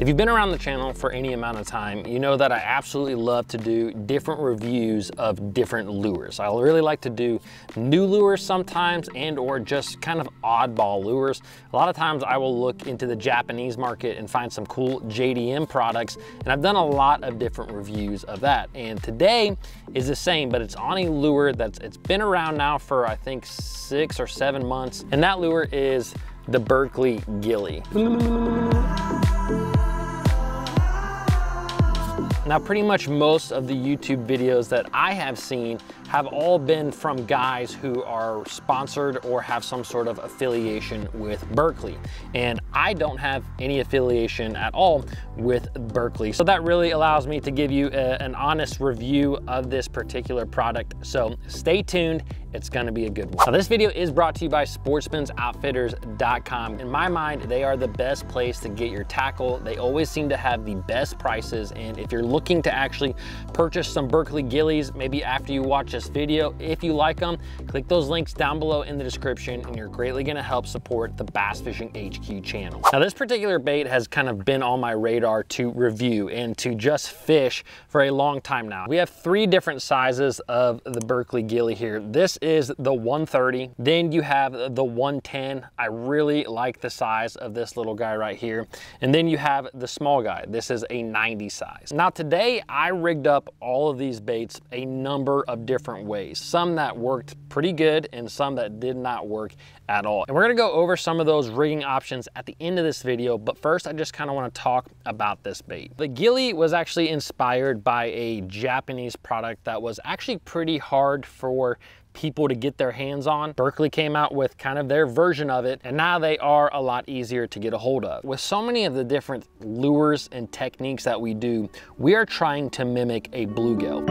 If you've been around the channel for any amount of time, you know that I absolutely love to do different reviews of different lures. I really like to do new lures sometimes and or just kind of oddball lures. A lot of times I will look into the Japanese market and find some cool JDM products, and I've done a lot of different reviews of that. And today is the same, but it's on a lure it's been around now for I think 6 or 7 months, and that lure is the Berkley Gilly. Now, pretty much most of the YouTube videos that I have seen have all been from guys who are sponsored or have some sort of affiliation with Berkley. And I don't have any affiliation at all with Berkley. So that really allows me to give you an honest review of this particular product. So stay tuned, it's gonna be a good one. Now, this video is brought to you by sportsmansoutfitters.com. In my mind, they are the best place to get your tackle. They always seem to have the best prices. And if you're looking to actually purchase some Berkley Gillies, maybe after you watch this video, if you like them, click those links down below in the description, and you're greatly gonna help support the Bass Fishing HQ channel. Now, this particular bait has kind of been on my radar to review and to just fish for a long time now. We have 3 different sizes of the Berkley Gilly here. This is the 130, then you have the 110. I really like the size of this little guy right here. And then you have the small guy. This is a 90 size. Now, today I rigged up all of these baits a number of different ways. Some that worked pretty good and some that did not work at all. And we're gonna go over some of those rigging options at the end of this video, but first I just kind of want to talk about this bait. The Gilly was actually inspired by a Japanese product that was actually pretty hard for people to get their hands on. Berkley came out with kind of their version of it, and now they are a lot easier to get a hold of. With so many of the different lures and techniques that we do, we are trying to mimic a bluegill.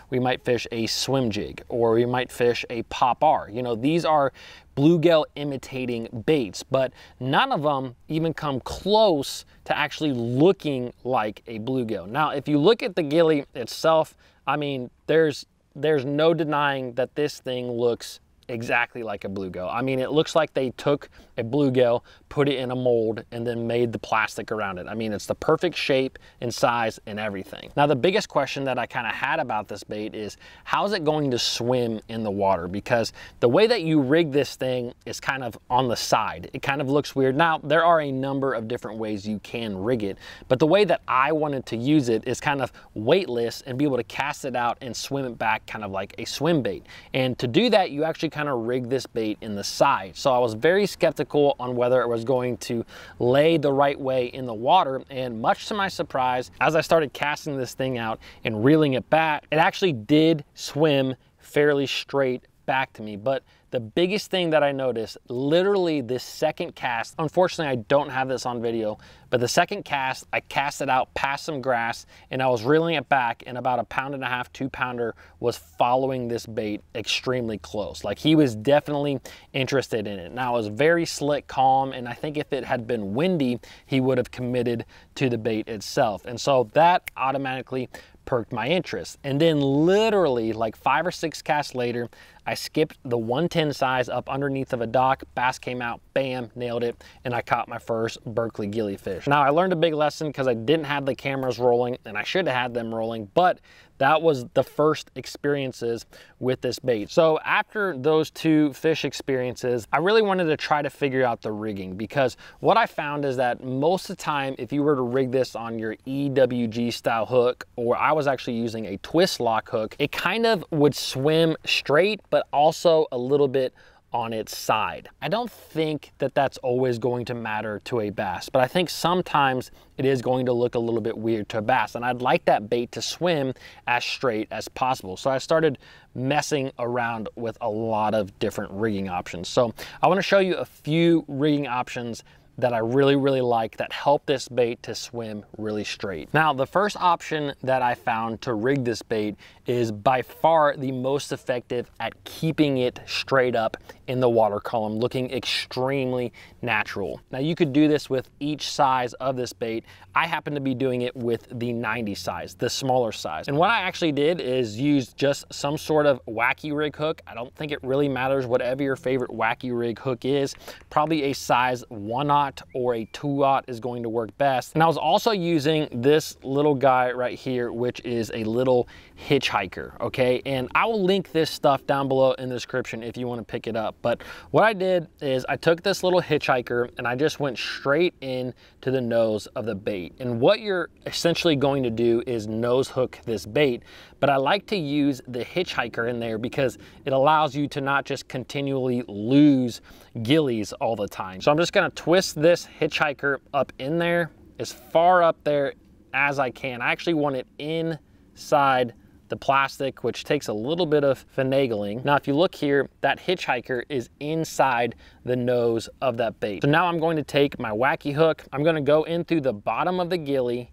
We might fish a swim jig, or we might fish a pop-R. You know, these are bluegill imitating baits, but none of them even come close to actually looking like a bluegill. Now, if you look at the Gilly itself, I mean, there's no denying that this thing looks exactly like a bluegill. I mean, it looks like they took a bluegill, put it in a mold, and then made the plastic around it. I mean, it's the perfect shape and size and everything. Now, the biggest question that I kind of had about this bait is, how is it going to swim in the water? Because the way that you rig this thing is kind of on the side. It kind of looks weird. Now, there are a number of different ways you can rig it, but the way that I wanted to use it is kind of weightless and be able to cast it out and swim it back kind of like a swim bait. And to do that, you actually kind of rig this bait in the side. So I was very skeptical on whether it was going to lay the right way in the water, and much to my surprise, as I started casting this thing out and reeling it back, it actually did swim fairly straight back to me. But the biggest thing that I noticed, literally this second cast, unfortunately I don't have this on video, but the second cast, I cast it out past some grass and I was reeling it back, and about a 1.5 pound, 2 pounder was following this bait extremely close. Like, he was definitely interested in it. Now, it was very slick, calm, and I think if it had been windy, he would have committed to the bait itself. And so that automatically perked my interest. And then literally like 5 or 6 casts later, I skipped the 110 size up underneath of a dock, bass came out, bam, nailed it, and I caught my first Berkley Gilly fish. Now, I learned a big lesson because I didn't have the cameras rolling, and I should have had them rolling, but that was the first experiences with this bait. So after those 2 fish experiences, I really wanted to try to figure out the rigging, because what I found is that most of the time, if you were to rig this on your EWG style hook, or I was actually using a twist lock hook, it kind of would swim straight, but also a little bit on its side. I don't think that that's always going to matter to a bass, but I think sometimes it is going to look a little bit weird to a bass, and I'd like that bait to swim as straight as possible. So I started messing around with a lot of different rigging options. So I want to show you a few rigging options that I really like that help this bait to swim really straight. Now, the first option that I found to rig this bait is by far the most effective at keeping it straight up in the water column, looking extremely natural. Now, you could do this with each size of this bait. I happen to be doing it with the 90 size, the smaller size. And what I actually did is use just some sort of wacky rig hook. I don't think it really matters whatever your favorite wacky rig hook is. Probably a size 1/0 1/0 or a 2/0 is going to work best. And I was also using this little guy right here, which is a little hitchhiker, okay? And I will link this stuff down below in the description if you want to pick it up. But what I did is I took this little hitchhiker and I just went straight in to the nose of the bait. And what you're essentially going to do is nose hook this bait, but I like to use the hitchhiker in there because it allows you to not just continually lose gillies all the time. So I'm just gonna twist this hitchhiker up in there, as far up there as I can. I actually want it inside the plastic, which takes a little bit of finagling. Now, if you look here, that hitchhiker is inside the nose of that bait. So now I'm going to take my wacky hook. I'm gonna go in through the bottom of the gilly,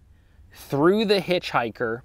through the hitchhiker,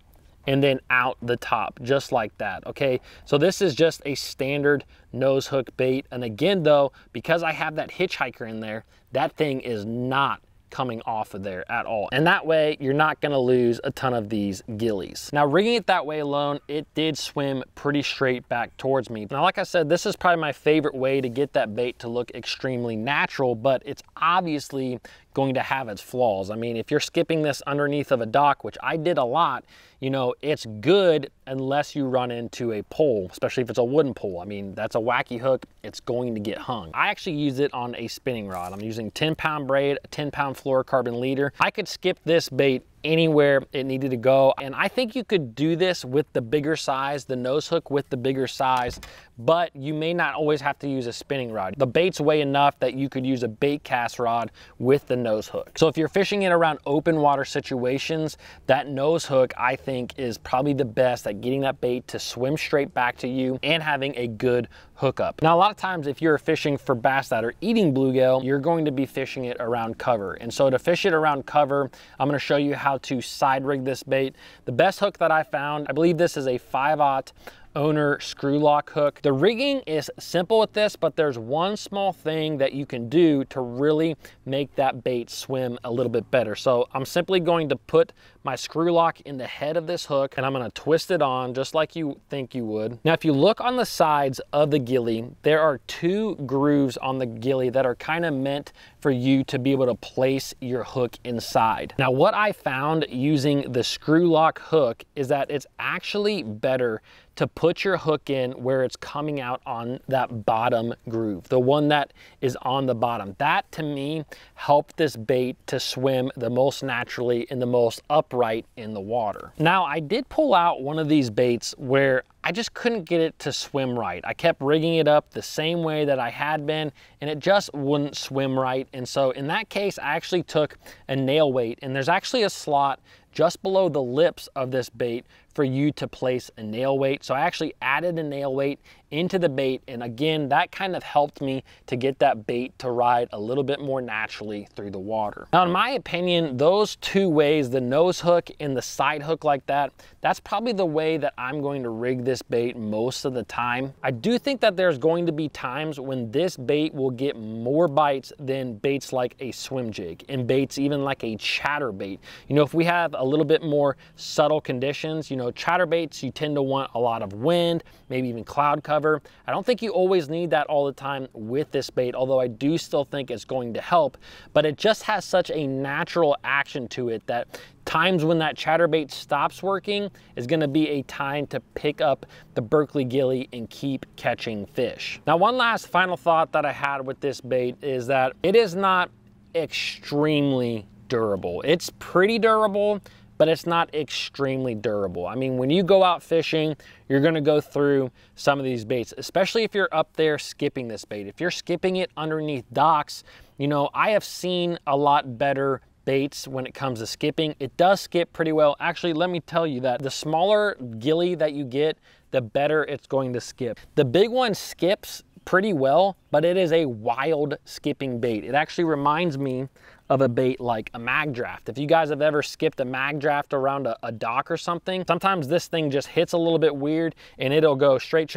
and then out the top, just like that, okay? So this is just a standard nose hook bait. And again though, because I have that hitchhiker in there, that thing is not coming off of there at all. And that way, you're not gonna lose a ton of these gillies. Now, rigging it that way alone, it did swim pretty straight back towards me. Now, like I said, this is probably my favorite way to get that bait to look extremely natural, but it's obviously going to have its flaws. I mean, if you're skipping this underneath of a dock, which I did a lot, you know, it's good unless you run into a pole, especially if it's a wooden pole. I mean, that's a wacky hook, it's going to get hung. I actually use it on a spinning rod. I'm using 10-pound braid, a 10-pound fluorocarbon leader. I could skip this bait anywhere it needed to go. And I think you could do this with the bigger size, the nose hook with the bigger size, but you may not always have to use a spinning rod. The bait's weigh enough that you could use a bait cast rod with the nose hook. So if you're fishing it around open water situations, that nose hook, I think, is probably the best at getting that bait to swim straight back to you and having a good hookup. Now, a lot of times if you're fishing for bass that are eating bluegill, you're going to be fishing it around cover. And so to fish it around cover, I'm gonna show you how to side rig this bait. The best hook that I found, I believe this is a 5/0 owner screw lock hook. The rigging is simple with this, but there's one small thing that you can do to really make that bait swim a little bit better. So I'm simply going to put my screw lock in the head of this hook and I'm gonna twist it on just like you think you would. Now, if you look on the sides of the gilly, there are 2 grooves on the gilly that are kind of meant for you to be able to place your hook inside. Now, what I found using the screw lock hook is that it's actually better to put your hook in where it's coming out on that bottom groove, the one that is on the bottom. That, to me, helped this bait to swim the most naturally and the most upright in the water. Now, I did pull out one of these baits where I just couldn't get it to swim right. I kept rigging it up the same way that I had been, and it just wouldn't swim right. And so in that case, I actually took a nail weight, and there's actually a slot just below the lips of this bait for you to place a nail weight. So I actually added a nail weight into the bait, and again, that kind of helped me to get that bait to ride a little bit more naturally through the water. Now, in my opinion, those 2 ways, the nose hook and the side hook like that, that's probably the way that I'm going to rig this bait most of the time. I do think that there's going to be times when this bait will get more bites than baits like a swim jig and baits even like a chatterbait. You know, if we have a little bit more subtle conditions, you know, chatterbaits, you tend to want a lot of wind, maybe even cloud cover. I don't think you always need that all the time with this bait, although I do still think it's going to help, but it just has such a natural action to it that times when that chatterbait stops working is gonna be a time to pick up the Berkley Gilly and keep catching fish. Now, one last final thought that I had with this bait is that it is not extremely durable. It's pretty durable, but it's not extremely durable. I mean, when you go out fishing, you're gonna go through some of these baits, especially if you're up there skipping this bait. If you're skipping it underneath docks, you know, I have seen a lot better baits when it comes to skipping. It does skip pretty well. Actually, let me tell you that the smaller gilly that you get, the better it's going to skip. The big one skips pretty well, but it is a wild skipping bait. It actually reminds me of a bait like a mag draft. If you guys have ever skipped a mag draft around a dock or something, sometimes this thing just hits a little bit weird and it'll go straight,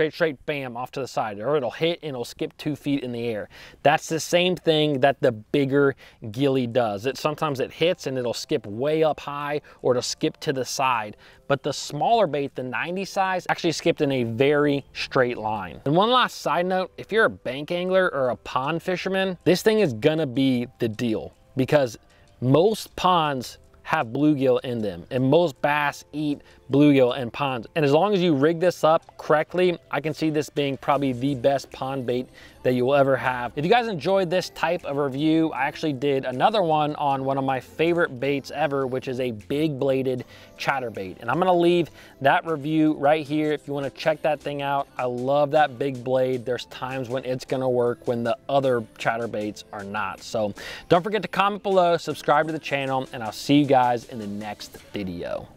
bam, off to the side, or it'll hit and it'll skip 2 feet in the air. That's the same thing that the bigger gilly does. Sometimes it hits and it'll skip way up high, or it'll skip to the side. But the smaller bait, the 90 size, actually skipped in a very straight line. And one last side note, if you're a bank angler or a pond fisherman, this thing is gonna be the deal, because most ponds have bluegill in them, and most bass eat bluegill in ponds. And as long as you rig this up correctly, I can see this being probably the best pond bait that you will ever have. If you guys enjoyed this type of review, I actually did another one on one of my favorite baits ever, which is a big bladed chatterbait. And I'm gonna leave that review right here if you wanna check that thing out. I love that big blade. There's times when it's gonna work when the other chatterbaits are not. So don't forget to comment below, subscribe to the channel, and I'll see you guys in the next video.